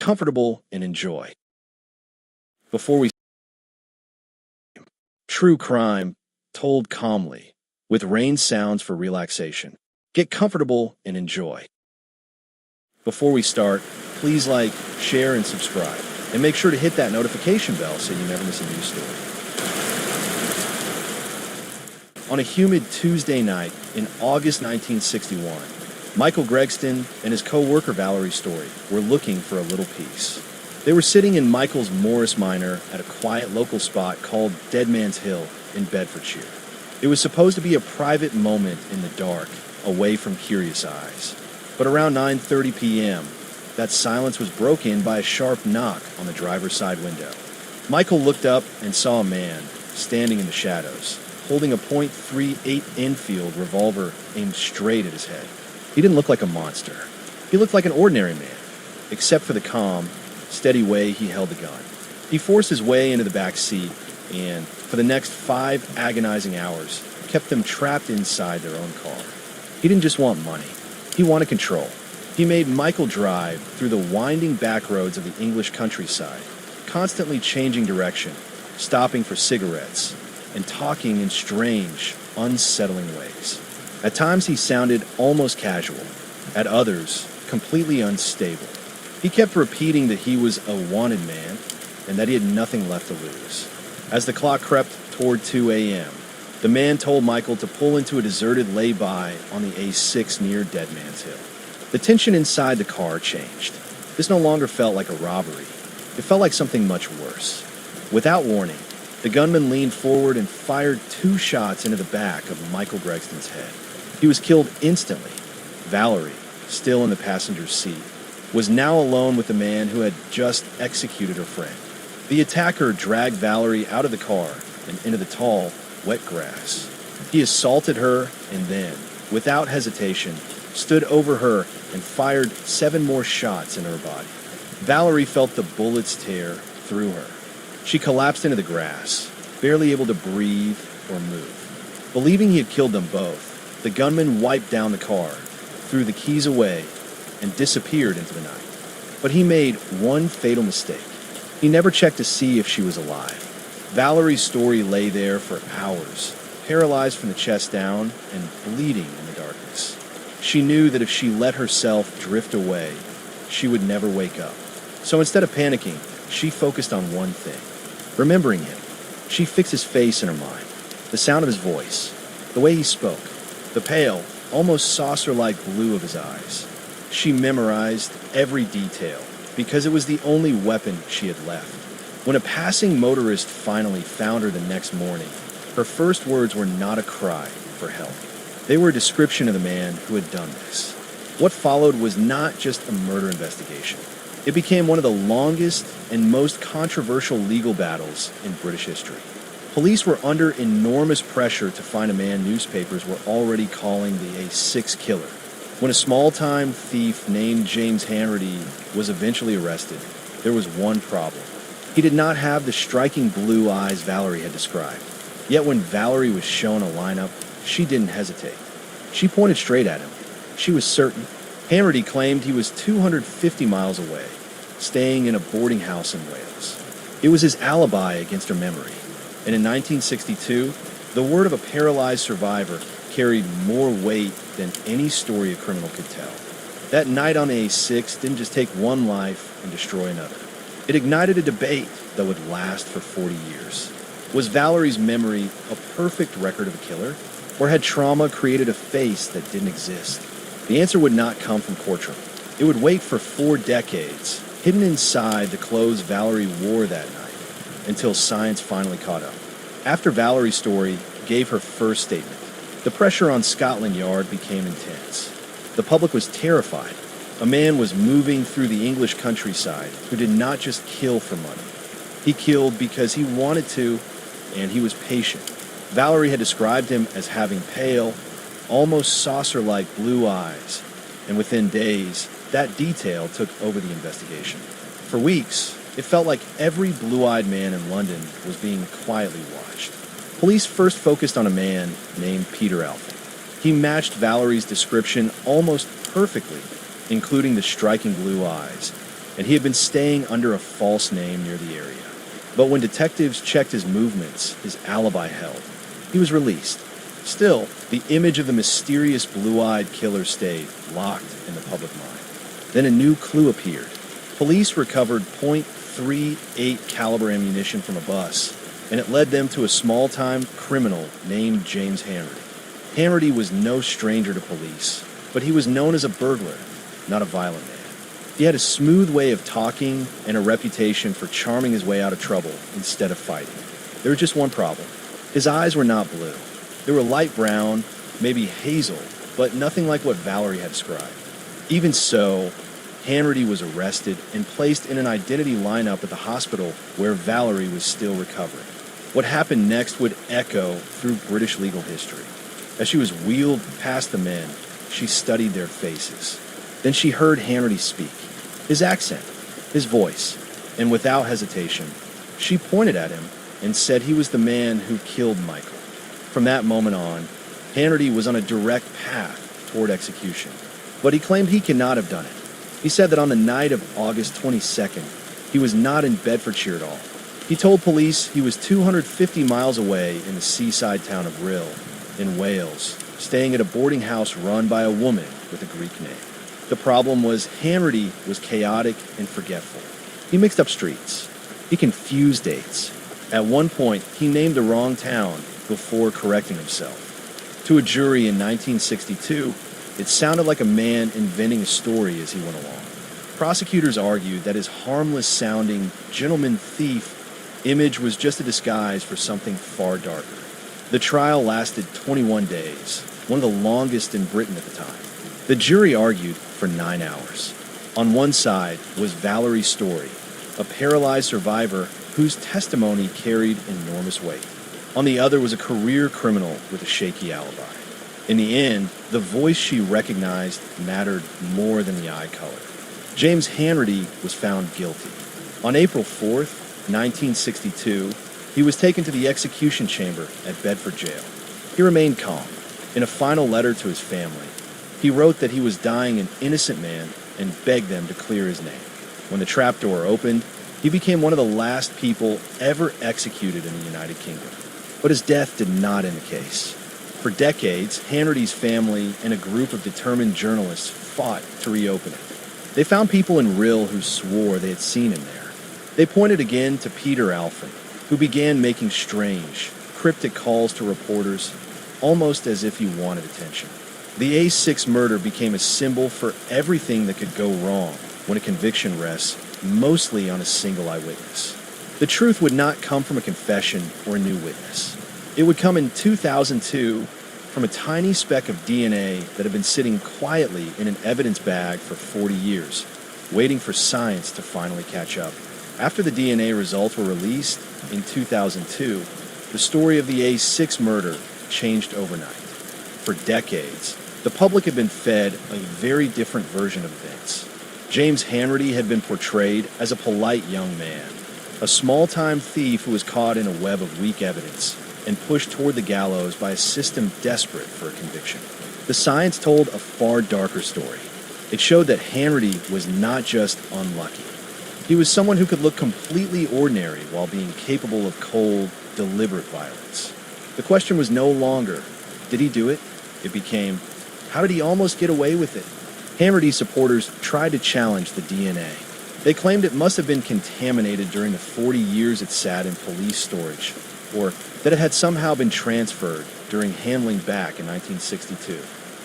comfortable, and enjoy. Before we true crime told calmly, with rain sounds for relaxation. Get comfortable and enjoy. Before we start, please like, share, and subscribe. And make sure to hit that notification bell so you never miss a new story. On a humid Tuesday night in August 1961, Michael Gregston and his co-worker Valerie Story were looking for a little peace. They were sitting in Michael's Morris Minor at a quiet local spot called Dead Man's Hill in Bedfordshire. It was supposed to be a private moment in the dark, away from curious eyes. But around 9:30 p.m., that silence was broken by a sharp knock on the driver's side window. Michael looked up and saw a man standing in the shadows, holding a .38 Enfield revolver aimed straight at his head. He didn't look like a monster. He looked like an ordinary man, except for the calm, steady way he held the gun. He forced his way into the back seat and, for the next 5 agonizing hours, kept them trapped inside their own car. He didn't just want money. He wanted control. He made Michael drive through the winding back roads of the English countryside, constantly changing direction, stopping for cigarettes, and talking in strange, unsettling ways. At times he sounded almost casual, at others completely unstable. He kept repeating that he was a wanted man and that he had nothing left to lose. As the clock crept toward 2 a.m., the man told Michael to pull into a deserted lay-by on the A6 near Dead Man's Hill. The tension inside the car changed. This no longer felt like a robbery. It felt like something much worse. Without warning, the gunman leaned forward and fired 2 shots into the back of Michael Gregston's head. He was killed instantly. Valerie, still in the passenger's seat, was now alone with the man who had just executed her friend. The attacker dragged Valerie out of the car and into the tall, wet grass. He assaulted her and then, without hesitation, stood over her and fired 7 more shots in her body. Valerie felt the bullets tear through her. She collapsed into the grass, barely able to breathe or move. Believing he had killed them both, the gunman wiped down the car, threw the keys away, and disappeared into the night. But he made one fatal mistake. He never checked to see if she was alive. Valerie's Story lay there for hours, paralyzed from the chest down and bleeding in the darkness. She knew that if she let herself drift away, she would never wake up. So instead of panicking, she focused on one thing, remembering him. She fixed his face in her mind, the sound of his voice, the way he spoke, the pale, almost saucer-like blue of his eyes. She memorized every detail because it was the only weapon she had left. When a passing motorist finally found her the next morning, her first words were not a cry for help. They were a description of the man who had done this. What followed was not just a murder investigation. It became one of the longest and most controversial legal battles in British history. Police were under enormous pressure to find a man newspapers were already calling the A6 killer. When a small-time thief named James Hanratty was eventually arrested, there was one problem. He did not have the striking blue eyes Valerie had described. Yet when Valerie was shown a lineup, she didn't hesitate. She pointed straight at him. She was certain. Hanratty claimed he was 250 miles away, staying in a boarding house in Wales. It was his alibi against her memory. And in 1962, the word of a paralyzed survivor carried more weight than any story a criminal could tell. That night on the A6 didn't just take one life and destroy another. It ignited a debate that would last for 40 years. Was Valerie's memory a perfect record of a killer? Or had trauma created a face that didn't exist? The answer would not come from courtroom. It would wait for 4 decades, hidden inside the clothes Valerie wore that night, until science finally caught up. After Valerie's Story gave her first statement, the pressure on Scotland Yard became intense. The public was terrified. A man was moving through the English countryside who did not just kill for money. He killed because he wanted to, and he was patient. Valerie had described him as having pale, almost saucer-like blue eyes, and within days, that detail took over the investigation. For weeks, it felt like every blue-eyed man in London was being quietly watched. Police first focused on a man named Peter Alford. He matched Valerie's description almost perfectly, including the striking blue eyes, and he had been staying under a false name near the area. But when detectives checked his movements, his alibi held. He was released. Still, the image of the mysterious blue-eyed killer stayed locked in the public mind. Then a new clue appeared. Police recovered .38 caliber ammunition from a bus, and it led them to a small-time criminal named James Hanratty. Hanratty was no stranger to police, but he was known as a burglar, not a violent man. He had a smooth way of talking and a reputation for charming his way out of trouble instead of fighting. There was just one problem. His eyes were not blue. They were light brown, maybe hazel, but nothing like what Valerie had described. Even so, Hanratty was arrested and placed in an identity lineup at the hospital where Valerie was still recovering. What happened next would echo through British legal history. As she was wheeled past the men, she studied their faces. Then she heard Hanratty speak, his accent, his voice, and without hesitation, she pointed at him and said he was the man who killed Michael. From that moment on, Hanratty was on a direct path toward execution, but he claimed he could not have done it. He said that on the night of August 22nd, he was not in Bedfordshire at all. He told police he was 250 miles away in the seaside town of Rhyl, in Wales, staying at a boarding house run by a woman with a Greek name. The problem was Hanratty was chaotic and forgetful. He mixed up streets. He confused dates. At one point, he named the wrong town before correcting himself. To a jury in 1962, it sounded like a man inventing a story as he went along. Prosecutors argued that his harmless-sounding gentleman thief image was just a disguise for something far darker. The trial lasted 21 days, one of the longest in Britain at the time. The jury argued for 9 hours. On one side was Valerie Story, a paralyzed survivor whose testimony carried enormous weight. On the other was a career criminal with a shaky alibi. In the end, the voice she recognized mattered more than the eye color. James Hanratty was found guilty. On April 4th, 1962, he was taken to the execution chamber at Bedford Jail. He remained calm. In a final letter to his family, he wrote that he was dying an innocent man and begged them to clear his name. When the trapdoor opened, he became one of the last people ever executed in the United Kingdom. But his death did not end the case. For decades, Hanratty's family and a group of determined journalists fought to reopen it. They found people in Rhyl who swore they had seen him there. They pointed again to Peter Alphen, who began making strange, cryptic calls to reporters, almost as if he wanted attention. The A6 murder became a symbol for everything that could go wrong when a conviction rests mostly on a single eyewitness. The truth would not come from a confession or a new witness. It would come in 2002 from a tiny speck of DNA that had been sitting quietly in an evidence bag for 40 years, waiting for science to finally catch up. After the DNA results were released in 2002, the story of the A6 murder changed overnight. For decades, the public had been fed a very different version of events. James Hanratty had been portrayed as a polite young man, a small-time thief who was caught in a web of weak evidence and pushed toward the gallows by a system desperate for a conviction. The science told a far darker story. It showed that Hanratty was not just unlucky. He was someone who could look completely ordinary while being capable of cold, deliberate violence. The question was no longer, did he do it? It became, how did he almost get away with it? Hanratty supporters tried to challenge the DNA. They claimed it must have been contaminated during the 40 years it sat in police storage, or that it had somehow been transferred during handling back in 1962.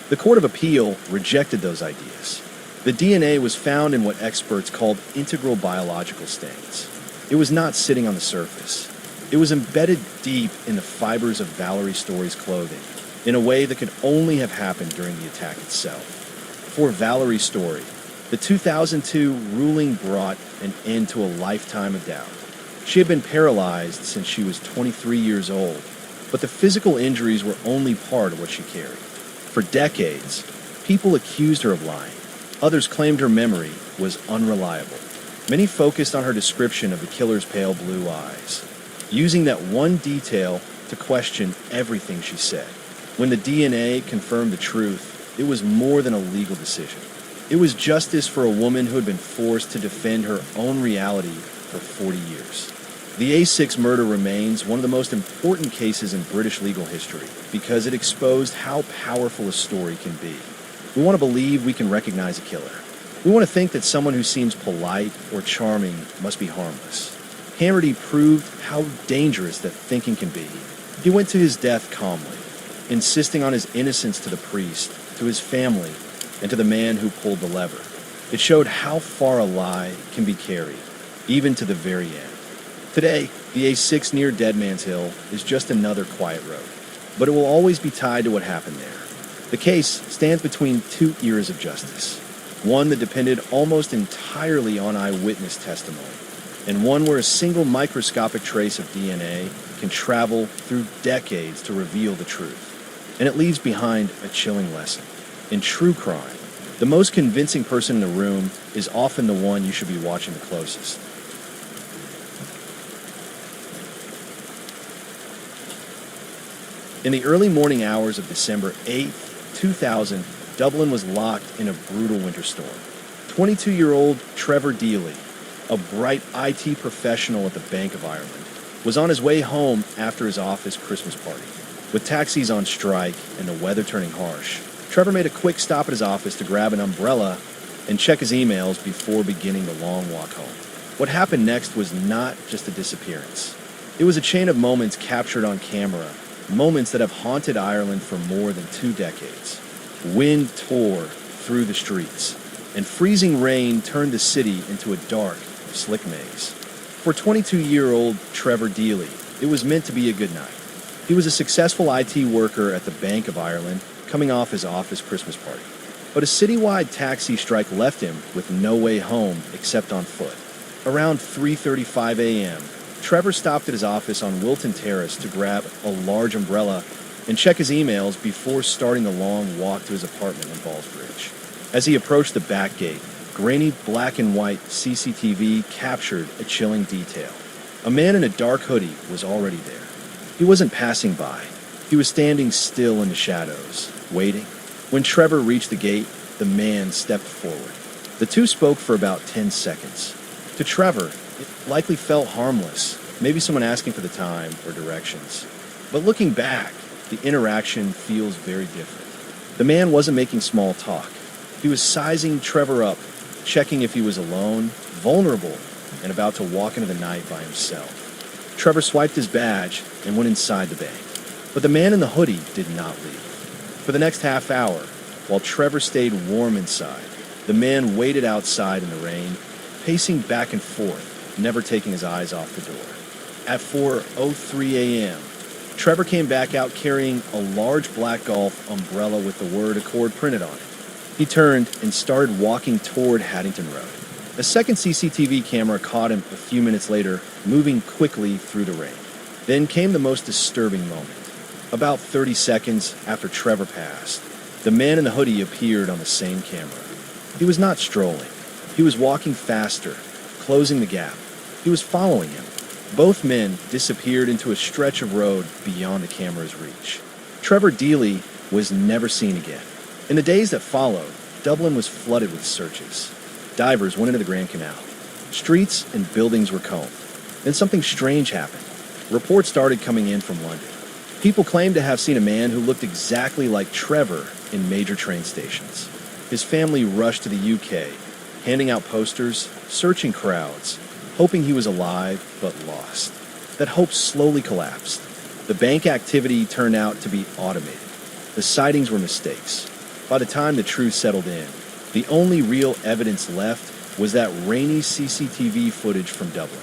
The Court of Appeal rejected those ideas. The DNA was found in what experts called integral biological stains. It was not sitting on the surface. It was embedded deep in the fibers of Valerie Story's clothing, in a way that could only have happened during the attack itself. For Valerie Story, the 2002 ruling brought an end to a lifetime of doubt. She had been paralyzed since she was 23 years old, but the physical injuries were only part of what she carried. For decades, people accused her of lying. Others claimed her memory was unreliable. Many focused on her description of the killer's pale blue eyes, using that one detail to question everything she said. When the DNA confirmed the truth, it was more than a legal decision. It was justice for a woman who had been forced to defend her own reality for 40 years. The A6 murder remains one of the most important cases in British legal history because it exposed how powerful a story can be. We want to believe we can recognize a killer. We want to think that someone who seems polite or charming must be harmless. Hammerty proved how dangerous that thinking can be. He went to his death calmly, insisting on his innocence to the priest, to his family, and to the man who pulled the lever. It showed how far a lie can be carried, even to the very end. Today, the A6 near Dead Man's Hill is just another quiet road, but it will always be tied to what happened there. The case stands between two eras of justice, one that depended almost entirely on eyewitness testimony, and one where a single microscopic trace of DNA can travel through decades to reveal the truth. And it leaves behind a chilling lesson. In true crime, the most convincing person in the room is often the one you should be watching the closest. In the early morning hours of December 8, 2000, Dublin was locked in a brutal winter storm. 22-year-old Trevor Deely, a bright IT professional at the Bank of Ireland, was on his way home after his office Christmas party. With taxis on strike and the weather turning harsh, Trevor made a quick stop at his office to grab an umbrella and check his emails before beginning the long walk home. What happened next was not just a disappearance. It was a chain of moments captured on camera, moments that have haunted Ireland for more than 2 decades. Wind tore through the streets, and freezing rain turned the city into a dark, slick maze. For 22-year-old Trevor Deely, it was meant to be a good night. He was a successful IT worker at the Bank of Ireland, coming off his office Christmas party. But a citywide taxi strike left him with no way home except on foot. Around 3:35 a.m., Trevor stopped at his office on Wilton Terrace to grab a large umbrella and check his emails before starting the long walk to his apartment in Ballsbridge. As he approached the back gate, grainy black and white CCTV captured a chilling detail. A man in a dark hoodie was already there. He wasn't passing by. He was standing still in the shadows, waiting. When Trevor reached the gate, the man stepped forward. The two spoke for about 10 seconds. To Trevor, it likely felt harmless, maybe someone asking for the time or directions. But looking back, the interaction feels very different. The man wasn't making small talk. He was sizing Trevor up, checking if he was alone, vulnerable, and about to walk into the night by himself. Trevor swiped his badge and went inside the bank. But the man in the hoodie did not leave. For the next half hour, while Trevor stayed warm inside, the man waited outside in the rain, pacing back and forth, never taking his eyes off the door. At 4:03 a.m., Trevor came back out carrying a large black golf umbrella with the word Accord printed on it. He turned and started walking toward Haddington Road. A second CCTV camera caught him a few minutes later, moving quickly through the rain. Then came the most disturbing moment. About 30 seconds after Trevor passed, the man in the hoodie appeared on the same camera. He was not strolling. He was walking faster, closing the gap. He was following him. Both men disappeared into a stretch of road beyond the camera's reach. Trevor Deely was never seen again. In the days that followed, Dublin was flooded with searches. Divers went into the Grand Canal. Streets and buildings were combed. Then something strange happened. Reports started coming in from London. People claimed to have seen a man who looked exactly like Trevor in major train stations. His family rushed to the UK, handing out posters, searching crowds, hoping he was alive but lost. That hope slowly collapsed. The bank activity turned out to be automated. The sightings were mistakes. By the time the truth settled in, the only real evidence left was that rainy CCTV footage from Dublin.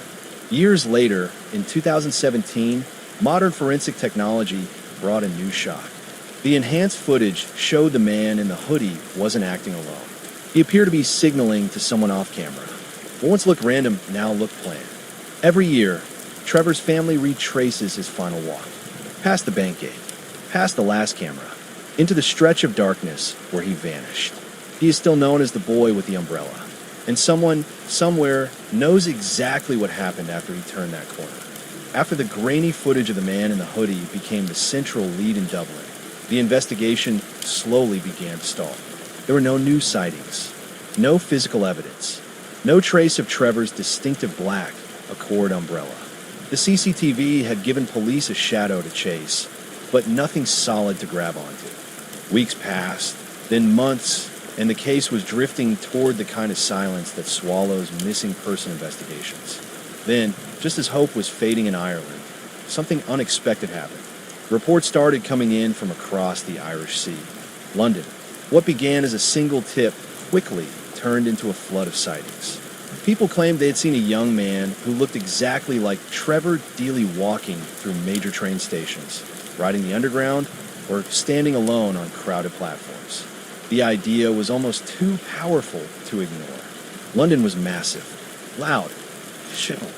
Years later, in 2017, modern forensic technology brought a new shock. The enhanced footage showed the man in the hoodie wasn't acting alone. He appeared to be signaling to someone off camera. What once looked random now looked planned. Every year, Trevor's family retraces his final walk, past the bank gate, past the last camera, into the stretch of darkness where he vanished. He is still known as the boy with the umbrella, and someone, somewhere, knows exactly what happened after he turned that corner. After the grainy footage of the man in the hoodie became the central lead in Dublin, the investigation slowly began to stall. There were no new sightings, No physical evidence. No trace of Trevor's distinctive black Accord umbrella. The CCTV had given police a shadow to chase, but nothing solid to grab onto. Weeks passed, then months, and the case was drifting toward the kind of silence that swallows missing person investigations. Then, just as hope was fading in Ireland, something unexpected happened. Reports started coming in from across the Irish Sea. London. What began as a single tip quickly turned into a flood of sightings. People claimed they had seen a young man who looked exactly like Trevor Deely walking through major train stations, riding the underground, or standing alone on crowded platforms. The idea was almost too powerful to ignore. London was massive, loud, shithole.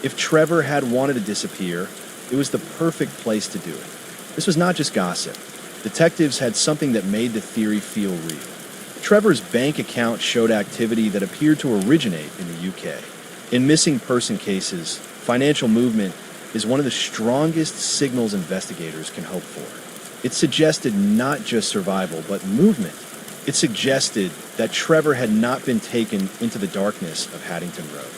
If Trevor had wanted to disappear, it was the perfect place to do it. This was not just gossip. Detectives had something that made the theory feel real. Trevor's bank account showed activity that appeared to originate in the UK. In missing person cases, financial movement is one of the strongest signals investigators can hope for. It suggested not just survival, but movement. It suggested that Trevor had not been taken into the darkness of Haddington Road.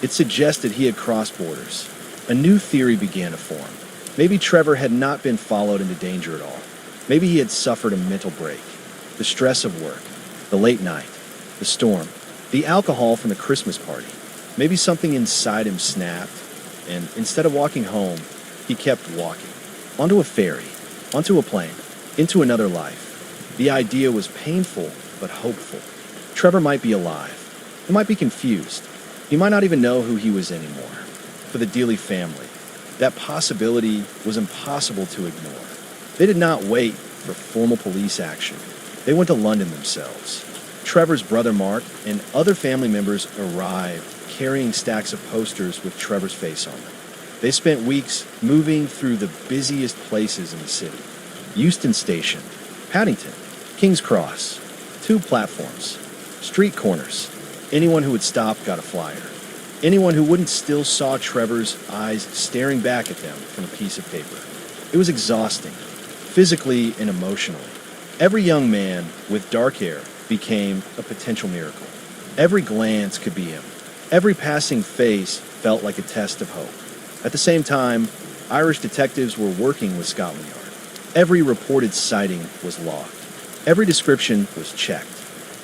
It suggested he had crossed borders. A new theory began to form. Maybe Trevor had not been followed into danger at all. Maybe he had suffered a mental break. The stress of work, the late night, the storm, the alcohol from the Christmas party. Maybe something inside him snapped, and instead of walking home, he kept walking. Onto a ferry, onto a plane, into another life. The idea was painful, but hopeful. Trevor might be alive. He might be confused. He might not even know who he was anymore. For the Deely family, that possibility was impossible to ignore. They did not wait for formal police action. They went to London themselves. Trevor's brother Mark and other family members arrived carrying stacks of posters with Trevor's face on them. They spent weeks moving through the busiest places in the city. Euston Station, Paddington, King's Cross, tube platforms, street corners. Anyone who would stop got a flyer. Anyone who wouldn't still saw Trevor's eyes staring back at them from a piece of paper. It was exhausting, physically and emotionally. Every young man with dark hair became a potential miracle. Every glance could be him. Every passing face felt like a test of hope. At the same time, Irish detectives were working with Scotland Yard. Every reported sighting was logged. Every description was checked.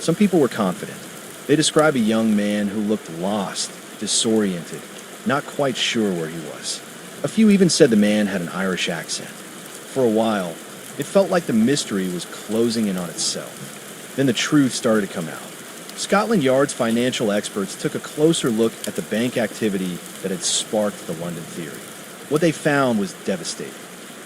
Some people were confident. They described a young man who looked lost, disoriented, not quite sure where he was. A few even said the man had an Irish accent. For a while, it felt like the mystery was closing in on itself. Then the truth started to come out. Scotland Yard's financial experts took a closer look at the bank activity that had sparked the London theory. What they found was devastating.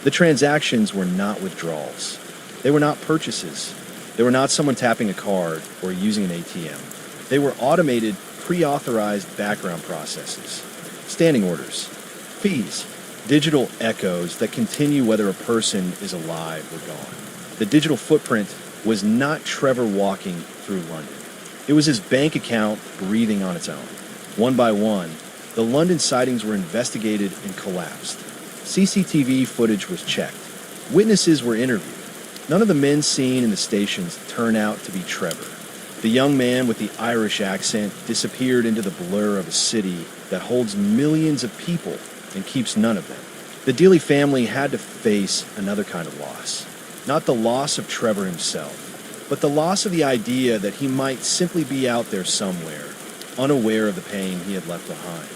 The transactions were not withdrawals. They were not purchases. They were not someone tapping a card or using an ATM. They were automated, pre-authorized background processes. Standing orders, fees, digital echoes that continue whether a person is alive or gone. The digital footprint was not Trevor walking through London. It was his bank account breathing on its own. One by one, the London sightings were investigated and collapsed. CCTV footage was checked. Witnesses were interviewed. None of the men seen in the stations turned out to be Trevor. The young man with the Irish accent disappeared into the blur of a city that holds millions of people and keeps none of them. The Deely family had to face another kind of loss. Not the loss of Trevor himself, but the loss of the idea that he might simply be out there somewhere, unaware of the pain he had left behind.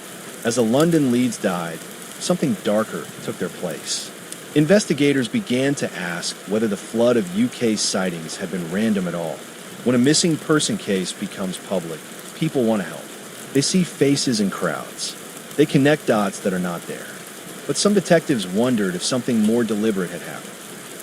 As the London leads died, something darker took their place. Investigators began to ask whether the flood of UK sightings had been random at all. When a missing person case becomes public, people want to help. They see faces in crowds. They connect dots that are not there. But some detectives wondered if something more deliberate had happened.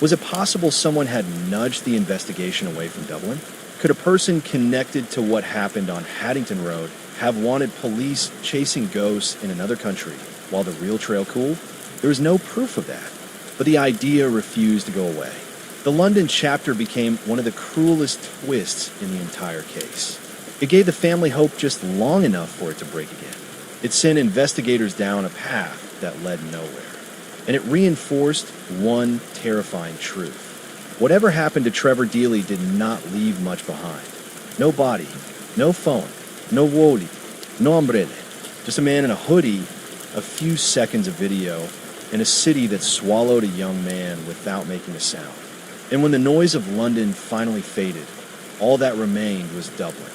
Was it possible someone had nudged the investigation away from Dublin? Could a person connected to what happened on Haddington Road have wanted police chasing ghosts in another country while the real trail cooled? There was no proof of that, but the idea refused to go away. The London chapter became one of the cruelest twists in the entire case. It gave the family hope just long enough for it to break again. It sent investigators down a path that led nowhere. And it reinforced one terrifying truth. Whatever happened to Trevor Deely did not leave much behind. No body, No phone, no woli, no umbrella. Just a man in a hoodie, a few seconds of video, in a city that swallowed a young man without making a sound. And when the noise of London finally faded, all that remained was Dublin.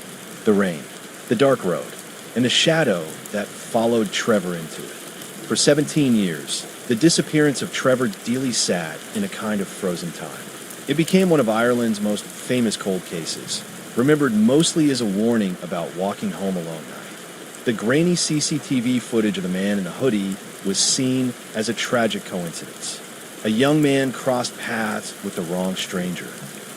The rain, the dark road, and the shadow that followed Trevor into it. For 17 years, the disappearance of Trevor Deely sat in a kind of frozen time. It became one of Ireland's most famous cold cases, remembered mostly as a warning about walking home alone night. The grainy CCTV footage of the man in the hoodie was seen as a tragic coincidence. A young man crossed paths with the wrong stranger,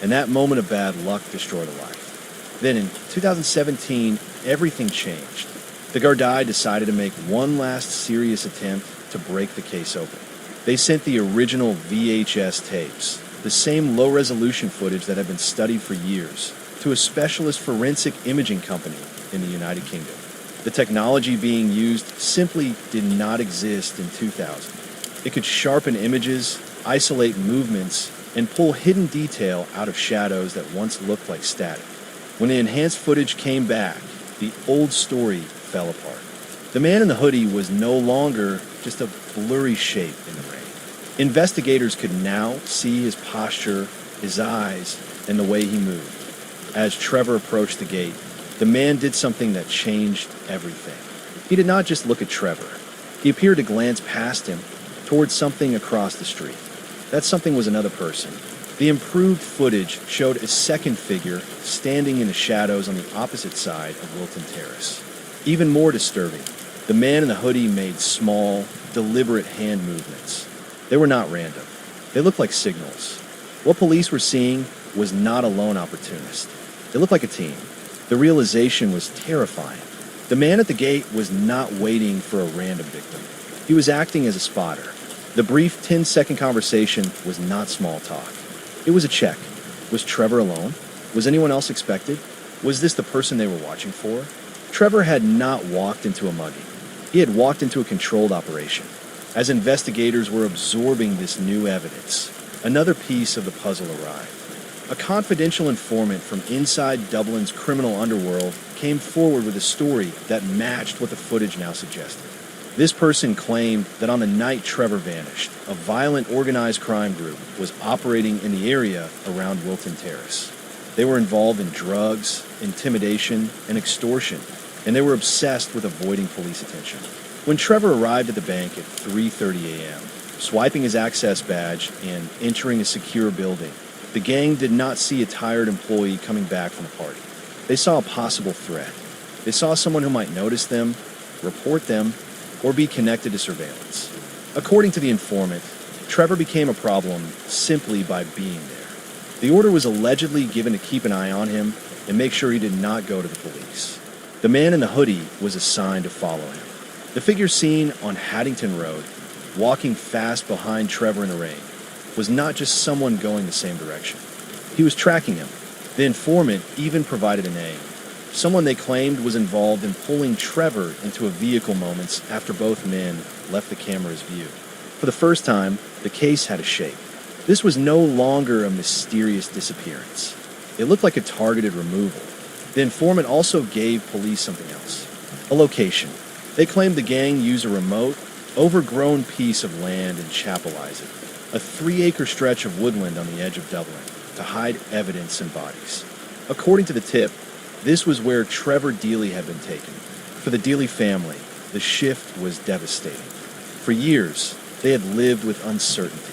and that moment of bad luck destroyed a life. Then in 2017, everything changed. The Gardaí decided to make one last serious attempt to break the case open. They sent the original VHS tapes, the same low-resolution footage that had been studied for years, to a specialist forensic imaging company in the United Kingdom. The technology being used simply did not exist in 2000. It could sharpen images, isolate movements, and pull hidden detail out of shadows that once looked like static. When the enhanced footage came back, the old story fell apart. The man in the hoodie was no longer just a blurry shape in the rain. Investigators could now see his posture, his eyes, and the way he moved. As Trevor approached the gate, the man did something that changed everything. He did not just look at Trevor. He appeared to glance past him, towards something across the street. That something was another person. The improved footage showed a second figure standing in the shadows on the opposite side of Wilton Terrace. Even more disturbing, the man in the hoodie made small, deliberate hand movements. They were not random. They looked like signals. What police were seeing was not a lone opportunist. It looked like a team. The realization was terrifying. The man at the gate was not waiting for a random victim. He was acting as a spotter. The brief 10-second conversation was not small talk. It was a check. Was Trevor alone? Was anyone else expected? Was this the person they were watching for? Trevor had not walked into a mugging. He had walked into a controlled operation. As investigators were absorbing this new evidence, another piece of the puzzle arrived. A confidential informant from inside Dublin's criminal underworld came forward with a story that matched what the footage now suggested. This person claimed that on the night Trevor vanished, a violent organized crime group was operating in the area around Wilton Terrace. They were involved in drugs, intimidation, and extortion, and they were obsessed with avoiding police attention. When Trevor arrived at the bank at 3:30 a.m., swiping his access badge and entering a secure building, the gang did not see a tired employee coming back from a party. They saw a possible threat. They saw someone who might notice them, report them, or be connected to surveillance. According to the informant, Trevor became a problem simply by being there. The order was allegedly given to keep an eye on him and make sure he did not go to the police. The man in the hoodie was assigned to follow him. The figure seen on Haddington Road, walking fast behind Trevor in the rain, was not just someone going the same direction. He was tracking him. The informant even provided a name. Someone they claimed was involved in pulling Trevor into a vehicle moments after both men left the camera's view. For the first time, the case had a shape. This was no longer a mysterious disappearance. It looked like a targeted removal. The informant also gave police something else. A location. They claimed the gang used a remote, overgrown piece of land in Chapel Isaac, a 3-acre stretch of woodland on the edge of Dublin, to hide evidence and bodies. According to the tip, this was where Trevor Deely had been taken. For the Deely family, the shift was devastating. For years, they had lived with uncertainty.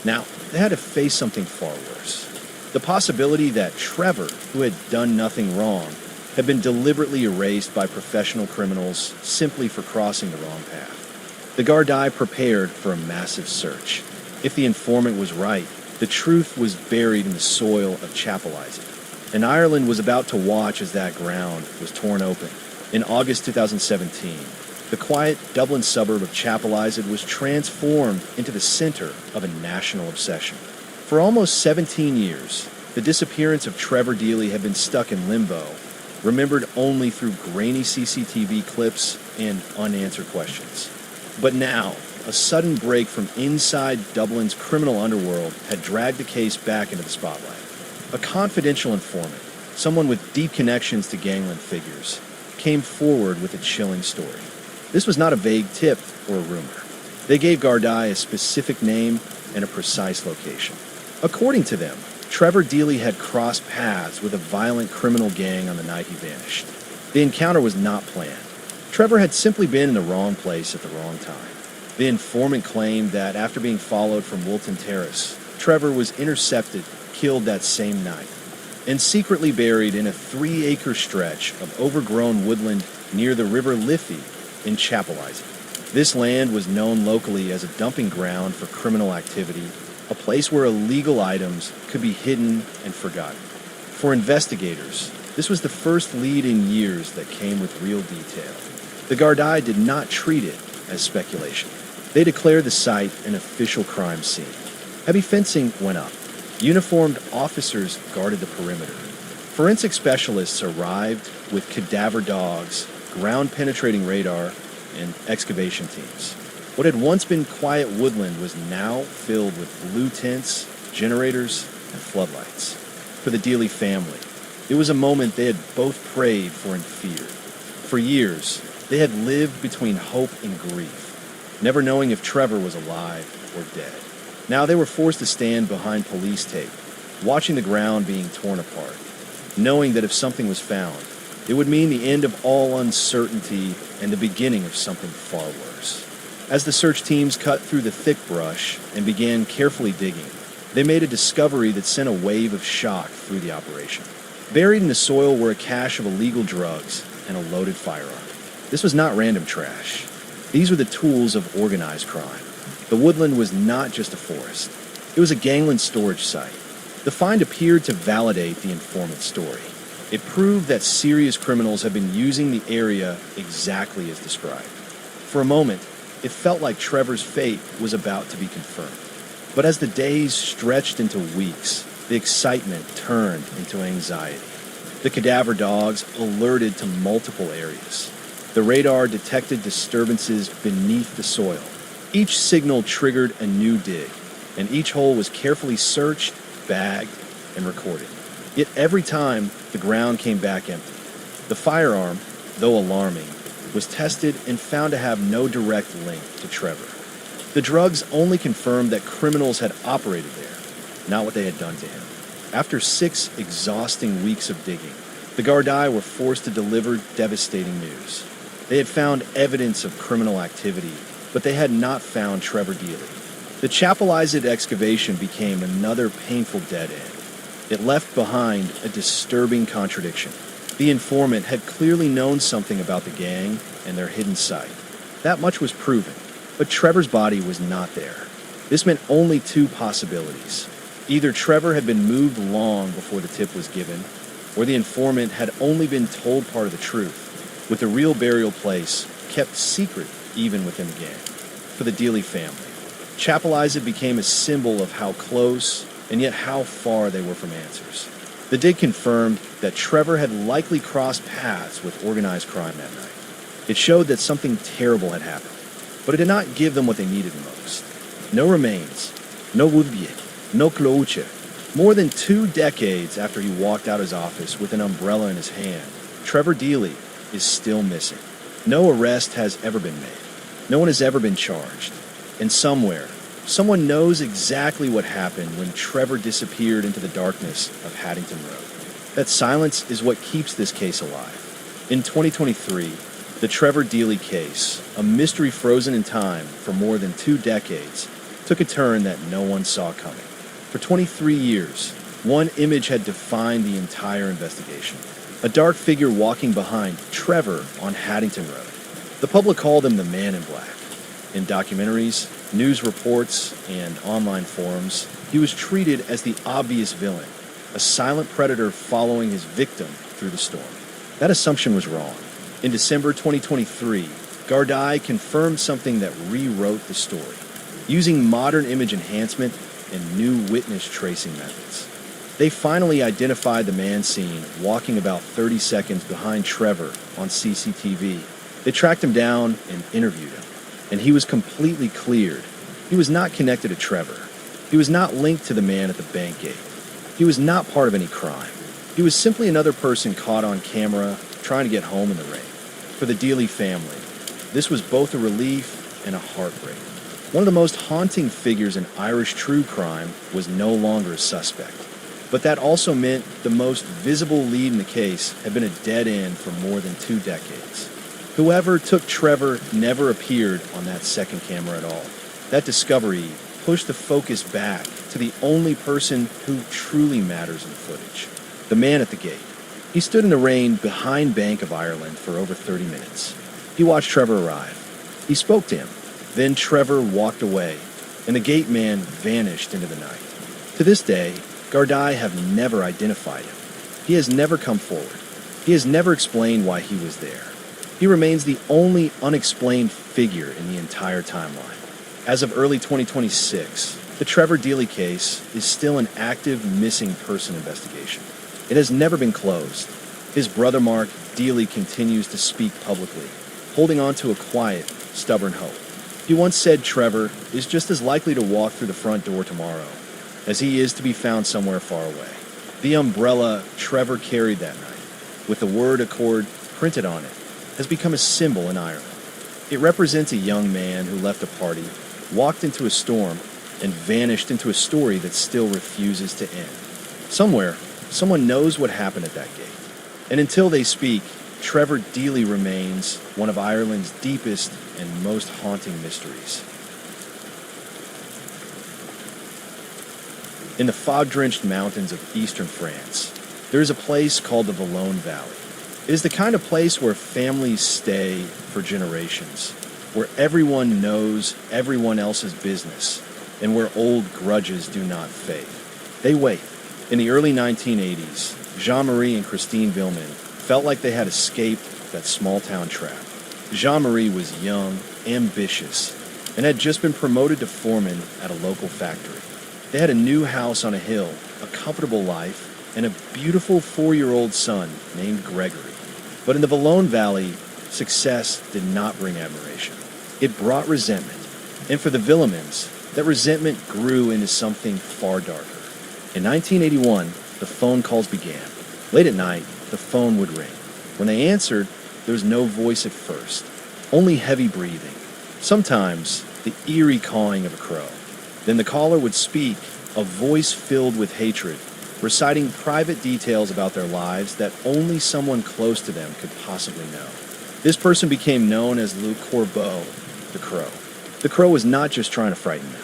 Now, they had to face something far worse. The possibility that Trevor, who had done nothing wrong, had been deliberately erased by professional criminals simply for crossing the wrong path. The Gardaí prepared for a massive search. If the informant was right, the truth was buried in the soil of Chapel Isaac. And Ireland was about to watch as that ground was torn open. In August 2017, the quiet Dublin suburb of Chapel Isaac was transformed into the center of a national obsession. For almost 17 years, the disappearance of Trevor Deely had been stuck in limbo, remembered only through grainy CCTV clips and unanswered questions. But now, a sudden break from inside Dublin's criminal underworld had dragged the case back into the spotlight. A confidential informant, someone with deep connections to gangland figures, came forward with a chilling story. This was not a vague tip or a rumor. They gave Gardai a specific name and a precise location. According to them, Trevor Deely had crossed paths with a violent criminal gang on the night he vanished. The encounter was not planned. Trevor had simply been in the wrong place at the wrong time. The informant claimed that after being followed from Woolton Terrace, Trevor was intercepted, killed that same night, and secretly buried in a 3-acre stretch of overgrown woodland near the River Liffey in Chapel Isaac. This land was known locally as a dumping ground for criminal activity, a place where illegal items could be hidden and forgotten. For investigators, this was the first lead in years that came with real detail. The Gardai did not treat it as speculation. They declared the site an official crime scene. Heavy fencing went up. Uniformed officers guarded the perimeter. Forensic specialists arrived with cadaver dogs, ground-penetrating radar, and excavation teams. What had once been quiet woodland was now filled with blue tents, generators, and floodlights. For the Deely family, it was a moment they had both prayed for and feared. For years, they had lived between hope and grief, never knowing if Trevor was alive or dead. Now they were forced to stand behind police tape, watching the ground being torn apart, knowing that if something was found, it would mean the end of all uncertainty and the beginning of something far worse. As the search teams cut through the thick brush and began carefully digging, they made a discovery that sent a wave of shock through the operation. Buried in the soil were a cache of illegal drugs and a loaded firearm. This was not random trash. These were the tools of organized crime. The woodland was not just a forest. It was a gangland storage site. The find appeared to validate the informant's story. It proved that serious criminals had been using the area exactly as described. For a moment, it felt like Trevor's fate was about to be confirmed. But as the days stretched into weeks, the excitement turned into anxiety. The cadaver dogs alerted to multiple areas. The radar detected disturbances beneath the soil. Each signal triggered a new dig, and each hole was carefully searched, bagged, and recorded. Yet every time, the ground came back empty. The firearm, though alarming, was tested and found to have no direct link to Trevor. The drugs only confirmed that criminals had operated there, not what they had done to him. After 6 exhausting weeks of digging, the Gardai were forced to deliver devastating news. They had found evidence of criminal activity, but they had not found Trevor Deely. The Chapel Isaac excavation became another painful dead end. It left behind a disturbing contradiction. The informant had clearly known something about the gang and their hidden site. That much was proven, but Trevor's body was not there. This meant only 2 possibilities. Either Trevor had been moved long before the tip was given, or the informant had only been told part of the truth, with the real burial place kept secret even within the gang. For the Deely family, Chapel Isaac became a symbol of how close and yet how far they were from answers. The dig confirmed that Trevor had likely crossed paths with organized crime that night. It showed that something terrible had happened, but it did not give them what they needed most. No remains, no woodbine, no cloche. More than 2 decades after he walked out his office with an umbrella in his hand, Trevor Deely is still missing. No arrest has ever been made. No one has ever been charged. And somewhere, someone knows exactly what happened when Trevor disappeared into the darkness of Haddington Road. That silence is what keeps this case alive. In 2023, the Trevor Deely case, a mystery frozen in time for more than 2 decades, took a turn that no one saw coming. For 23 years, one image had defined the entire investigation. A dark figure walking behind Trevor on Haddington Road. The public called him the Man in Black. In documentaries, news reports, and online forums, he was treated as the obvious villain, a silent predator following his victim through the storm. That assumption was wrong. In December 2023, Gardai confirmed something that rewrote the story, using modern image enhancement and new witness tracing methods. They finally identified the man seen walking about 30 seconds behind Trevor on CCTV. They tracked him down and interviewed him, and he was completely cleared. He was not connected to Trevor. He was not linked to the man at the bank gate. He was not part of any crime. He was simply another person caught on camera trying to get home in the rain. For the Dealey family, this was both a relief and a heartbreak. One of the most haunting figures in Irish true crime was no longer a suspect. But that also meant the most visible lead in the case had been a dead end for more than 2 decades. Whoever took Trevor never appeared on that second camera at all. That discovery pushed the focus back to the only person who truly matters in the footage, the man at the gate. He stood in the rain behind Bank of Ireland for over 30 minutes. He watched Trevor arrive. He spoke to him. Then Trevor walked away, and the gate man vanished into the night. To this day, Gardaí have never identified him. He has never come forward. He has never explained why he was there. He remains the only unexplained figure in the entire timeline. As of early 2026, the Trevor Dealey case is still an active missing person investigation. It has never been closed. His brother Mark Dealey continues to speak publicly, holding on to a quiet, stubborn hope. He once said Trevor is just as likely to walk through the front door tomorrow as he is to be found somewhere far away. The umbrella Trevor carried that night, with the word accord printed on it, has become a symbol in Ireland. It represents a young man who left a party, walked into a storm, and vanished into a story that still refuses to end. Somewhere, someone knows what happened at that gate. And until they speak, Trevor Dealey remains one of Ireland's deepest and most haunting mysteries. In the fog-drenched mountains of eastern France, there is a place called the Valone Valley. It is the kind of place where families stay for generations, where everyone knows everyone else's business, and where old grudges do not fade. They wait. In the early 1980s, Jean-Marie and Christine Villemin felt like they had escaped that small-town trap. Jean-Marie was young, ambitious, and had just been promoted to foreman at a local factory. They had a new house on a hill, a comfortable life, and a beautiful 4-year-old son named Gregory. But in the Valone Valley, success did not bring admiration. It brought resentment. And for the Villemins, that resentment grew into something far darker. In 1981, the phone calls began. Late at night, the phone would ring. When they answered, there was no voice at first, only heavy breathing. Sometimes, the eerie cawing of a crow. Then the caller would speak, a voice filled with hatred, reciting private details about their lives that only someone close to them could possibly know. This person became known as Le Corbeau, the Crow. The Crow was not just trying to frighten them.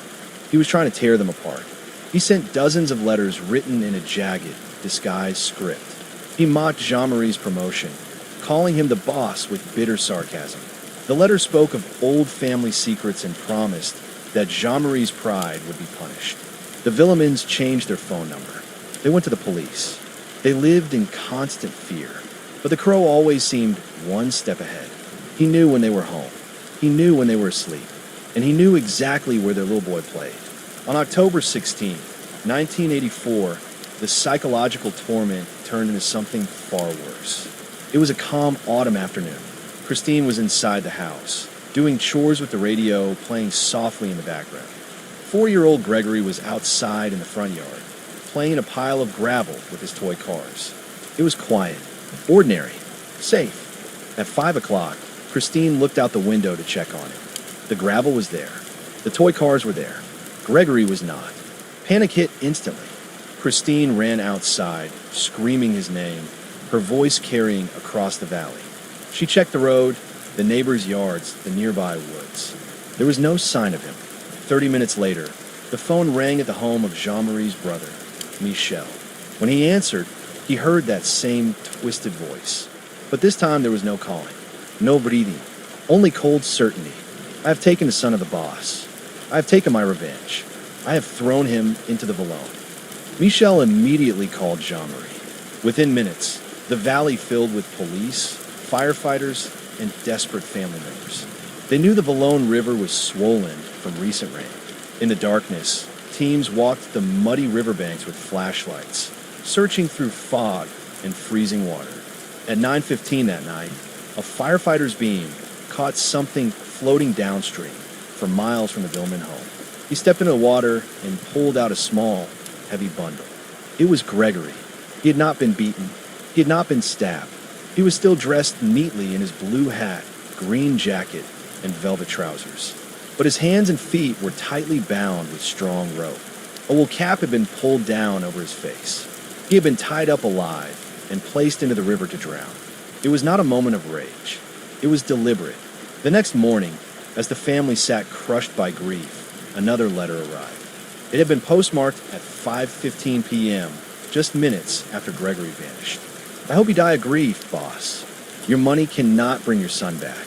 He was trying to tear them apart. He sent dozens of letters written in a jagged, disguised script. He mocked Jean-Marie's promotion, calling him the boss with bitter sarcasm. The letter spoke of old family secrets and promised that Jean-Marie's pride would be punished. The Villemins changed their phone number. They went to the police. They lived in constant fear. But the Crow always seemed one step ahead. He knew when they were home. He knew when they were asleep. And he knew exactly where their little boy played. On October 16, 1984, the psychological torment turned into something far worse. It was a calm autumn afternoon. Christine was inside the house, doing chores with the radio playing softly in the background. 4-year-old Gregory was outside in the front yard, playing in a pile of gravel with his toy cars. It was quiet, ordinary, safe. At 5 o'clock, Christine looked out the window to check on him. The gravel was there. The toy cars were there. Gregory was not. Panic hit instantly. Christine ran outside, screaming his name, her voice carrying across the valley. She checked the road, the neighbors' yards, the nearby woods. There was no sign of him. 30 minutes later, the phone rang at the home of Jean-Marie's brother, Michel. When he answered, he heard that same twisted voice. But this time there was no calling, no breathing, only cold certainty. I have taken the son of the boss. I have taken my revenge. I have thrown him into the Valone. Michel immediately called Jean-Marie. Within minutes, the valley filled with police, firefighters, and desperate family members. They knew the Valone River was swollen from recent rain. In the darkness, teams walked the muddy riverbanks with flashlights, searching through fog and freezing water. At 9:15 that night, a firefighter's beam caught something floating downstream for miles from the Villemin home. He stepped into the water and pulled out a small, heavy bundle. It was Gregory. He had not been beaten. He had not been stabbed. He was still dressed neatly in his blue hat, green jacket, and velvet trousers. But his hands and feet were tightly bound with strong rope. A wool cap had been pulled down over his face. He had been tied up alive and placed into the river to drown. It was not a moment of rage. It was deliberate. The next morning, as the family sat crushed by grief, another letter arrived. It had been postmarked at 5:15 p.m., just minutes after Gregory vanished. I hope you die of grief, boss. Your money cannot bring your son back.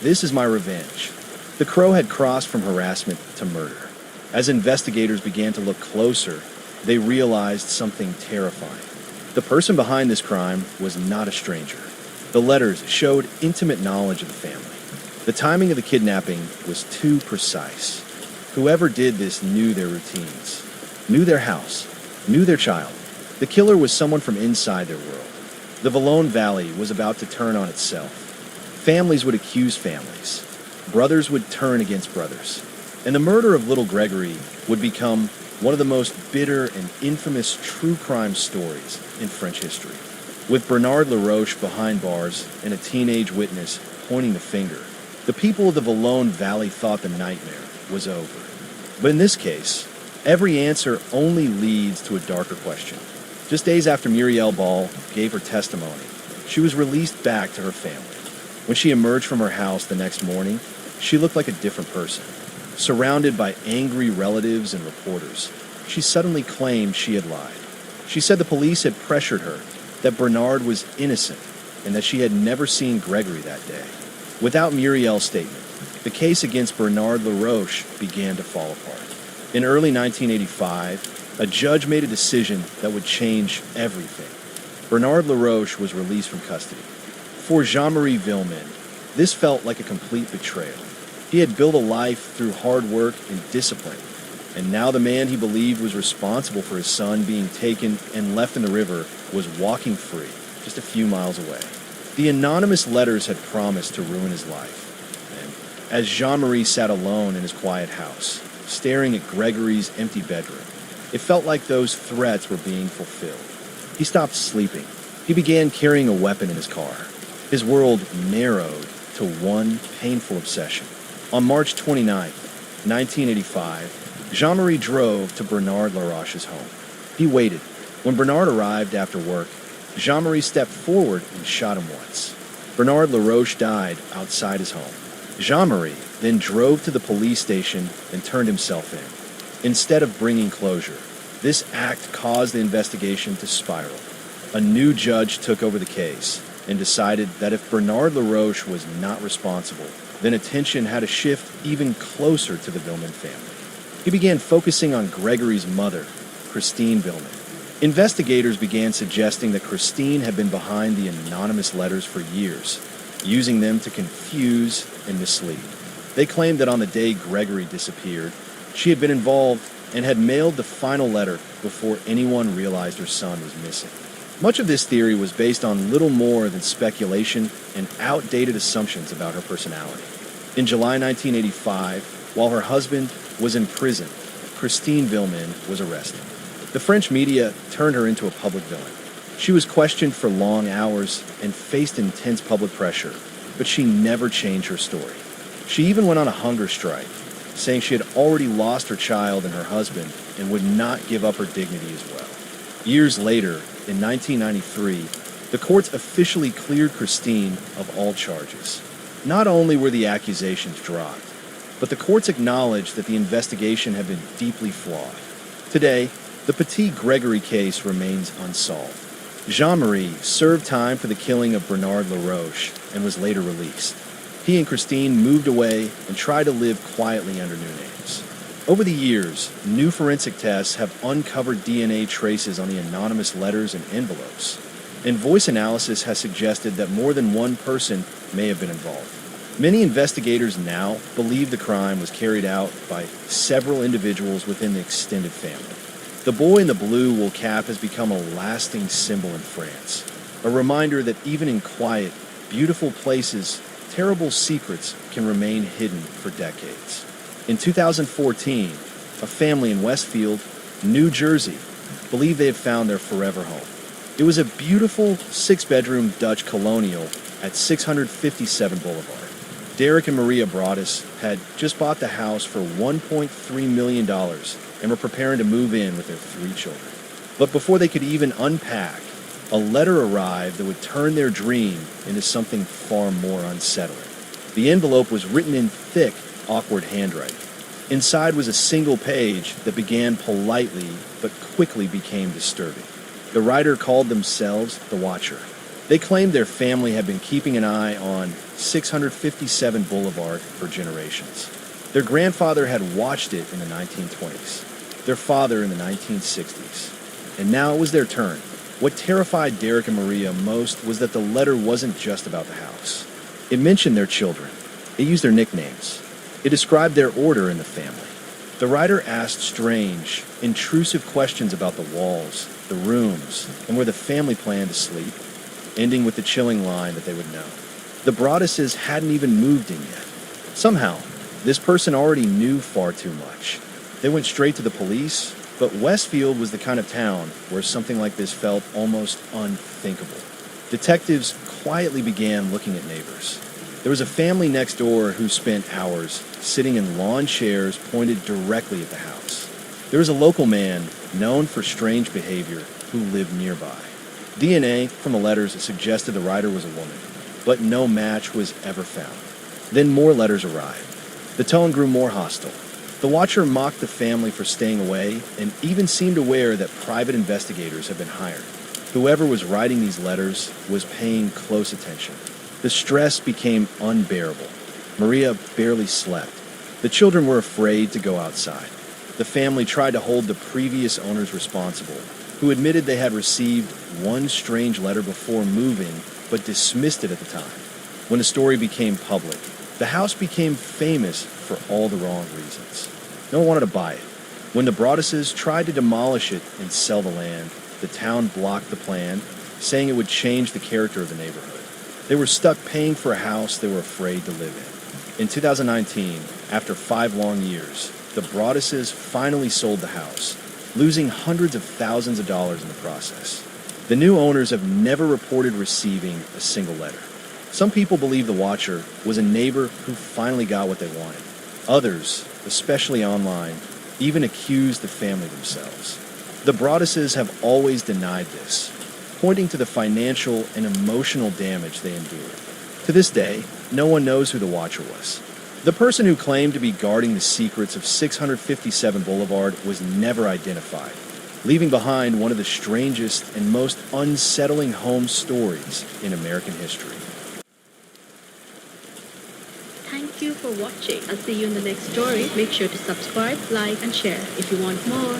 This is my revenge. The crow had crossed from harassment to murder. As investigators began to look closer, they realized something terrifying. The person behind this crime was not a stranger. The letters showed intimate knowledge of the family. The timing of the kidnapping was too precise. Whoever did this knew their routines, knew their house, knew their child. The killer was someone from inside their world. The Valone Valley was about to turn on itself. Families would accuse families. Brothers would turn against brothers. And the murder of little Gregory would become one of the most bitter and infamous true crime stories in French history. With Bernard LaRoche behind bars and a teenage witness pointing the finger, the people of the Valone Valley thought the nightmare was over. But in this case, every answer only leads to a darker question. Just days after Muriel Ball gave her testimony, she was released back to her family. When she emerged from her house the next morning, she looked like a different person. Surrounded by angry relatives and reporters, she suddenly claimed she had lied. She said the police had pressured her, that Bernard was innocent, and that she had never seen Gregory that day. Without Muriel's statement, the case against Bernard LaRoche began to fall apart. In early 1985, a judge made a decision that would change everything. Bernard LaRoche was released from custody. For Jean-Marie Villemain, this felt like a complete betrayal. He had built a life through hard work and discipline, and now the man he believed was responsible for his son being taken and left in the river was walking free, just a few miles away. The anonymous letters had promised to ruin his life. And as Jean-Marie sat alone in his quiet house, staring at Gregory's empty bedroom, it felt like those threats were being fulfilled. He stopped sleeping. He began carrying a weapon in his car. His world narrowed to one painful obsession. On March 29, 1985, Jean-Marie drove to Bernard LaRoche's home. He waited. When Bernard arrived after work, Jean-Marie stepped forward and shot him once. Bernard LaRoche died outside his home. Jean-Marie then drove to the police station and turned himself in. Instead of bringing closure, this act caused the investigation to spiral. A new judge took over the case and decided that if Bernard LaRoche was not responsible, then attention had to shift even closer to the Villemain family. He began focusing on Gregory's mother, Christine Villemain. Investigators began suggesting that Christine had been behind the anonymous letters for years, using them to confuse and mislead. They claimed that on the day Gregory disappeared, she had been involved and had mailed the final letter before anyone realized her son was missing. Much of this theory was based on little more than speculation and outdated assumptions about her personality. In July 1985, while her husband was in prison, Christine Villemain was arrested. The French media turned her into a public villain. She was questioned for long hours and faced intense public pressure, but she never changed her story. She even went on a hunger strike, saying she had already lost her child and her husband and would not give up her dignity as well. Years later, in 1993, the courts officially cleared Christine of all charges. Not only were the accusations dropped, but the courts acknowledged that the investigation had been deeply flawed. Today, the Petit Gregory case remains unsolved. Jean-Marie served time for the killing of Bernard LaRoche and was later released. He and Christine moved away and tried to live quietly under new names. Over the years, new forensic tests have uncovered DNA traces on the anonymous letters and envelopes, and voice analysis has suggested that more than one person may have been involved. Many investigators now believe the crime was carried out by several individuals within the extended family. The boy in the blue wool cap has become a lasting symbol in France, a reminder that even in quiet, beautiful places, terrible secrets can remain hidden for decades. In 2014, a family in Westfield, New Jersey, believed they had found their forever home. It was a beautiful six-bedroom Dutch colonial at 657 Boulevard. Derek and Maria Broaddus had just bought the house for $1.3 million and were preparing to move in with their 3 children. But before they could even unpack, a letter arrived that would turn their dream into something far more unsettling. The envelope was written in thick, awkward handwriting. Inside was a single page that began politely but quickly became disturbing. The writer called themselves the Watcher. They claimed their family had been keeping an eye on 657 Boulevard for generations. Their grandfather had watched it in the 1920s, their father in the 1960s, and now it was their turn. What terrified Derek and Maria most was that the letter wasn't just about the house. It mentioned their children. It used their nicknames. It described their order in the family. The writer asked strange, intrusive questions about the walls, the rooms, and where the family planned to sleep, ending with the chilling line that they would know. The Broadduses hadn't even moved in yet. Somehow, this person already knew far too much. They went straight to the police, but Westfield was the kind of town where something like this felt almost unthinkable. Detectives quietly began looking at neighbors. There was a family next door who spent hours sitting in lawn chairs pointed directly at the house. There was a local man known for strange behavior who lived nearby. DNA from the letters suggested the writer was a woman, but no match was ever found. Then more letters arrived. The tone grew more hostile. The Watcher mocked the family for staying away and even seemed aware that private investigators had been hired. Whoever was writing these letters was paying close attention. The stress became unbearable. Maria barely slept. The children were afraid to go outside. The family tried to hold the previous owners responsible, who admitted they had received one strange letter before moving, but dismissed it at the time. When the story became public, the house became famous for all the wrong reasons. No one wanted to buy it. When the Broadduses tried to demolish it and sell the land, the town blocked the plan, saying it would change the character of the neighborhood. They were stuck paying for a house they were afraid to live in. In 2019, after 5 long years, the Broadduses finally sold the house, losing hundreds of thousands of dollars in the process. The new owners have never reported receiving a single letter. Some people believe the Watcher was a neighbor who finally got what they wanted. Others, especially online, even accused the family themselves. The Broadduses have always denied this, pointing to the financial and emotional damage they endured. To this day, no one knows who the Watcher was. The person who claimed to be guarding the secrets of 657 Boulevard was never identified, leaving behind one of the strangest and most unsettling home stories in American history. Thank you for watching. I'll see you in the next story. Make sure to subscribe, like, and share if you want more.